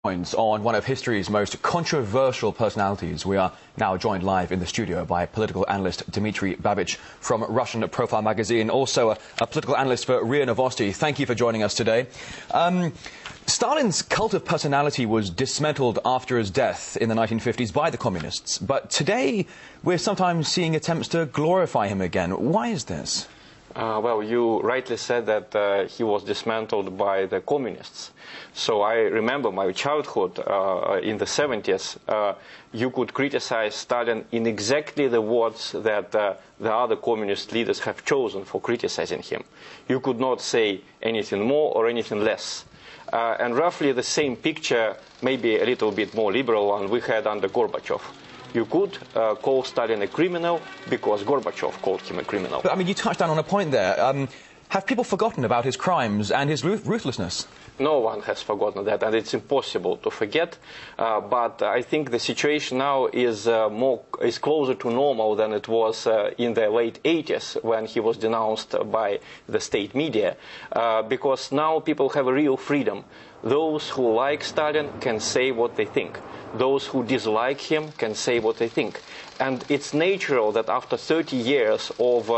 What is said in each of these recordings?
Points on one of history's most controversial personalities. We are now joined live in the studio by political analyst Dmitry Babich from Russian Profile magazine, also a political analyst for RIA Novosti. Thank you for joining us today. Stalin's cult of personality was dismantled after his death in the 1950s by the communists, but today we're sometimes seeing attempts to glorify him again. Why is this? Well, you rightly said that he was dismantled by the communists. So I remember my childhood in the 70s. You could criticize Stalin in exactly the words that the other communist leaders have chosen for criticizing him. You could not say anything more or anything less. And roughly the same picture, maybe a little bit more liberal one, we had under Gorbachev. You could call Stalin a criminal because Gorbachev called him a criminal. But, I mean, you touched on a point there. Have people forgotten about his crimes and his ruthlessness? No one has forgotten that, and it's impossible to forget. But I think the situation now is closer to normal than it was in the late 80s when he was denounced by the state media, because now people have a real freedom. Those who like Stalin can say what they think. Those who dislike him can say what they think. And it's natural that after 30 years of,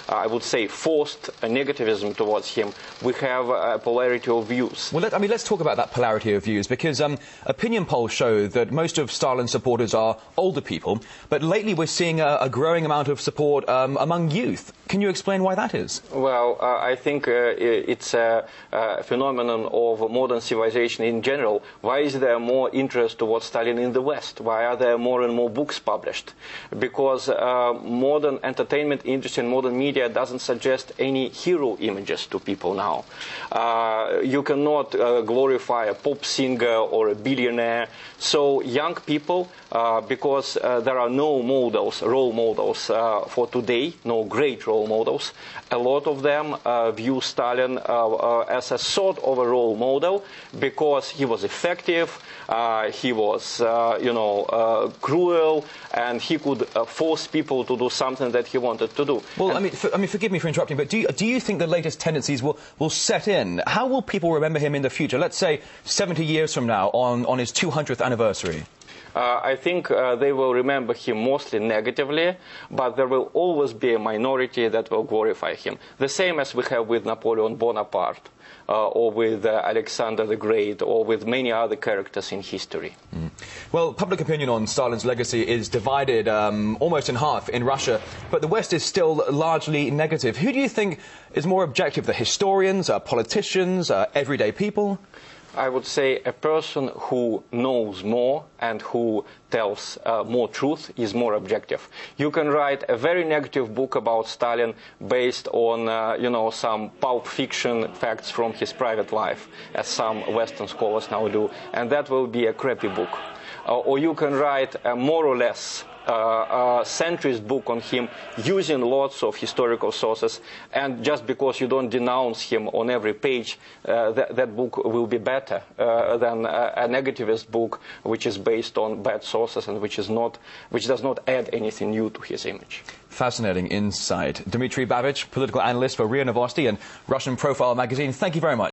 I would say, forced negativism towards him, we have a polarity of views. Well, let's talk about that polarity of views, because opinion polls show that most of Stalin's supporters are older people, but lately we're seeing a growing amount of support among youth. Can you explain why that is? Well, I think it's a phenomenon of modern civilization in general. Why is there more interest towards Stalin in the West? Why are there more and more books published? Because modern entertainment industry and modern media doesn't suggest any hero images to people now. You cannot glorify a pop singer or a billionaire. So young people, because there are no models, role models for today, no great role models, a lot of them view Stalin as a sort of a role model because he was effective, he was, cruel, and he could force people to do something that he wanted to do. Well, I mean, forgive me for interrupting, but do you think the latest tendencies will set in? How will people remember him in the future? Let's say 70 years from now, on his 200th anniversary. I think they will remember him mostly negatively, but there will always be a minority that will glorify him. The same as we have with Napoleon Bonaparte, or with Alexander the Great, or with many other characters in history. Well, public opinion on Stalin's legacy is divided almost in half in Russia, but the West is still largely negative. Who do you think is more objective, the historians, politicians, everyday people? I would say a person who knows more and who tells more truth is more objective. You can write a very negative book about Stalin based on, some pulp fiction facts from his private life, as some Western scholars now do, and that will be a crappy book. Or you can write a more or less centrist book on him using lots of historical sources, and just because you don't denounce him on every page, that book will be better than a negativist book which is based on bad sources and which does not add anything new to his image. Fascinating insight. Dmitry Babich, political analyst for RIA Novosti and Russian Profile magazine. Thank you very much.